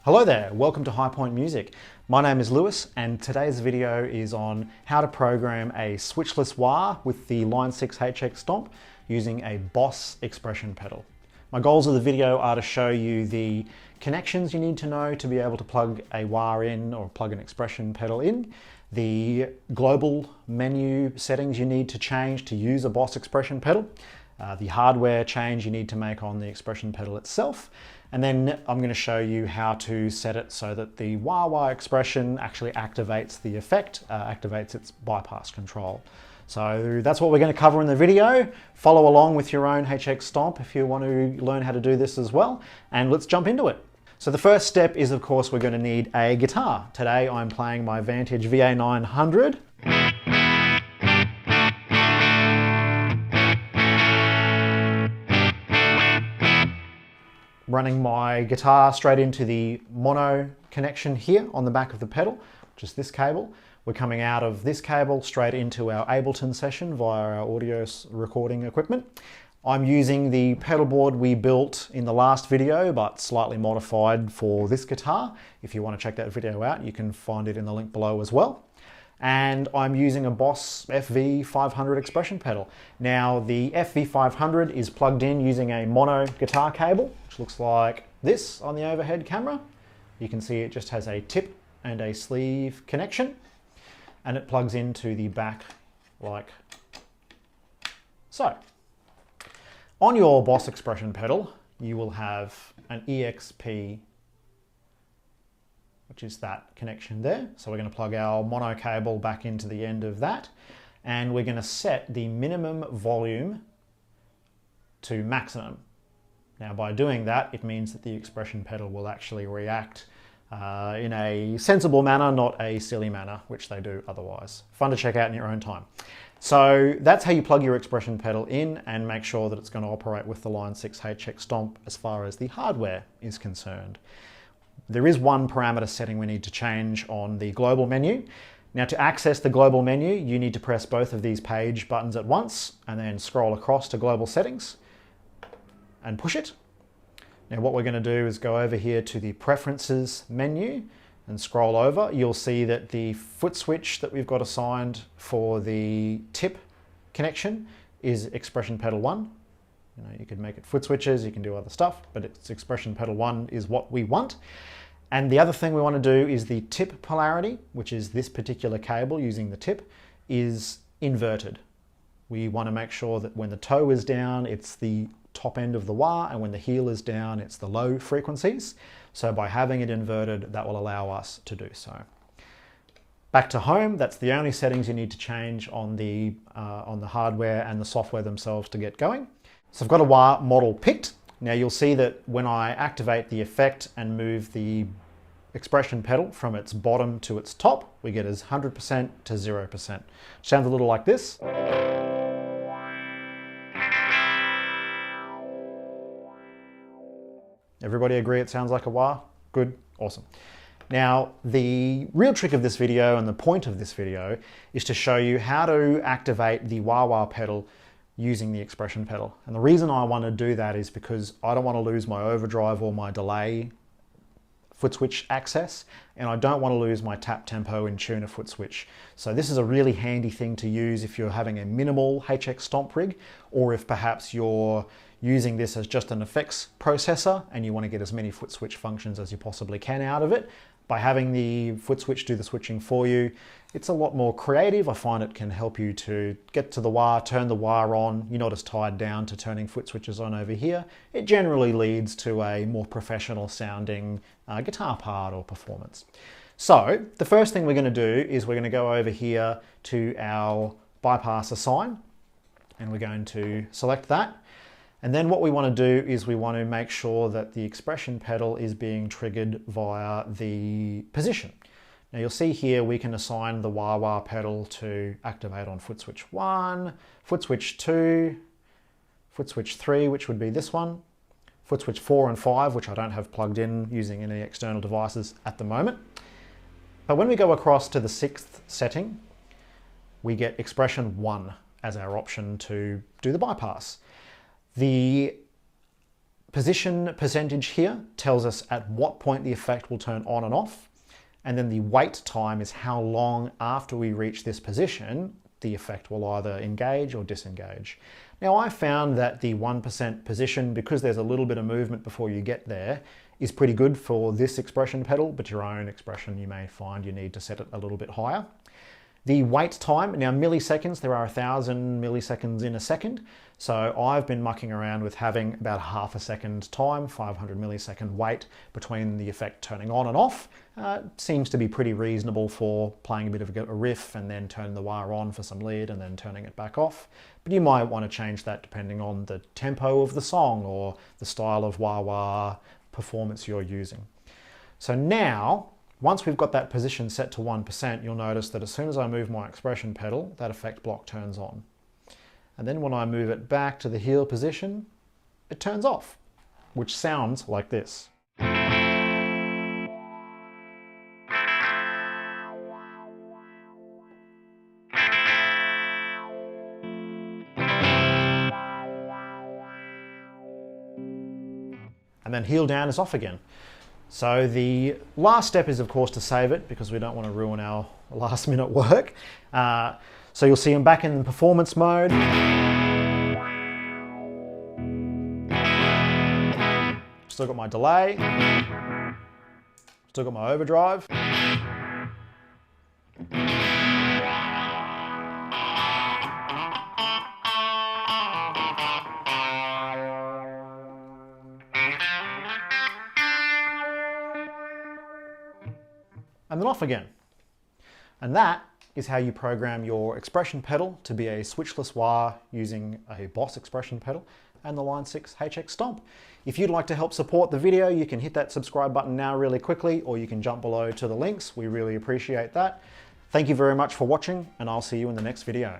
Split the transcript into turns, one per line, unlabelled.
Hello there, welcome to High Point Music. My name is Lewis and today's video is on how to program a switchless wah with the Line 6 HX Stomp using a Boss expression pedal. My goals of the video are to show you the connections you need to know to be able to plug a wah in or plug an expression pedal in, the global menu settings you need to change to use a Boss expression pedal, the hardware change you need to make on the expression pedal itself, and then I'm going to show you how to set it so that the wah-wah expression actually activates the effect, activates its bypass control. So that's what we're going to cover in the video. Follow along with your own HX Stomp if you want to learn how to do this as well, and let's jump into it. So the first step is, of course, we're going to need a guitar. Today I'm playing my Vantage VA900. Running my guitar straight into the mono connection here on the back of the pedal, which is this cable. We're coming out of this cable straight into our Ableton session via our audio recording equipment. I'm using the pedal board we built in the last video, but slightly modified for this guitar. If you want to check that video out, you can find it in the link below as well. And I'm using a Boss FV500 expression pedal. Now the FV500 is plugged in using a mono guitar cable, which looks like this on the overhead camera. You can see it just has a tip and a sleeve connection, and it plugs into the back like so. On your Boss expression pedal, you will have an EXP, which is that connection there. So we're going to plug our mono cable back into the end of that, and we're going to set the minimum volume to maximum. Now by doing that, it means that the expression pedal will actually react in a sensible manner, not a silly manner, which they do otherwise. Fun to check out in your own time. So that's how you plug your expression pedal in and make sure that it's going to operate with the Line 6 HX Stomp as far as the hardware is concerned. There is one parameter setting we need to change on the global menu. Now to access the global menu, you need to press both of these page buttons at once and then scroll across to global settings and push it. Now what we're going to do is go over here to the preferences menu and scroll over. You'll see that the foot switch that we've got assigned for the tip connection is expression pedal 1. You could make it foot switches, you can do other stuff, but it's expression pedal 1 is what we want. And the other thing we want to do is the tip polarity, which is this particular cable using the tip, is inverted. We want to make sure that when the toe is down, it's the top end of the wah, and when the heel is down, it's the low frequencies. So by having it inverted, that will allow us to do so. Back to home, that's the only settings you need to change on the hardware and the software themselves to get going. So I've got a wah model picked. Now you'll see that when I activate the effect and move the expression pedal from its bottom to its top, we get as 100% to 0%. Sounds a little like this. Everybody agree it sounds like a wah? Good, awesome. Now, the real trick of this video and the point of this video is to show you how to activate the wah-wah pedal using the expression pedal. And the reason I want to do that is because I don't want to lose my overdrive or my delay foot switch access, and I don't want to lose my tap tempo and tuner foot switch. So this is a really handy thing to use if you're having a minimal HX Stomp rig, or if perhaps you're using this as just an effects processor and you want to get as many foot switch functions as you possibly can out of it. By having the foot switch do the switching for you, it's a lot more creative. I find it can help you to get to the wah, turn the wah on. You're not as tied down to turning foot switches on over here. It generally leads to a more professional sounding guitar part or performance. So the first thing we're going to do is we're going to go over here to our bypass assign, and we're going to select that. And then what we want to do is we want to make sure that the expression pedal is being triggered via the position. Now you'll see here we can assign the wah-wah pedal to activate on foot switch 1, foot switch 2, foot switch 3, which would be this one, foot switch 4 and 5, which I don't have plugged in using any external devices at the moment. But when we go across to the 6th setting, we get expression 1 as our option to do the bypass. The position percentage here tells us at what point the effect will turn on and off. And then the wait time is how long after we reach this position the effect will either engage or disengage. Now I found that the 1% position, because there's a little bit of movement before you get there, is pretty good for this expression pedal, but your own expression you may find you need to set it a little bit higher. The wait time, now milliseconds, there are 1,000 milliseconds in a second. So I've been mucking around with having about half a second time, 500 millisecond wait between the effect turning on and off. Seems to be pretty reasonable for playing a bit of a riff and then turning the wah on for some lead and then turning it back off. But you might want to change that depending on the tempo of the song or the style of wah-wah performance you're using. So now, once we've got that position set to 1%, you'll notice that as soon as I move my expression pedal, that effect block turns on. And then when I move it back to the heel position, it turns off, which sounds like this. And then heel down is off again. So the last step is of course to save it, because we don't want to ruin our last minute work. So you'll see I'm back in performance mode. Still got my delay. Still got my overdrive. And then off again. And that is how you program your expression pedal to be a switchless wah using a Boss expression pedal and the Line 6 HX Stomp. If you'd like to help support the video, you can hit that subscribe button now really quickly, or you can jump below to the links. We really appreciate that. Thank you very much for watching, and I'll see you in the next video.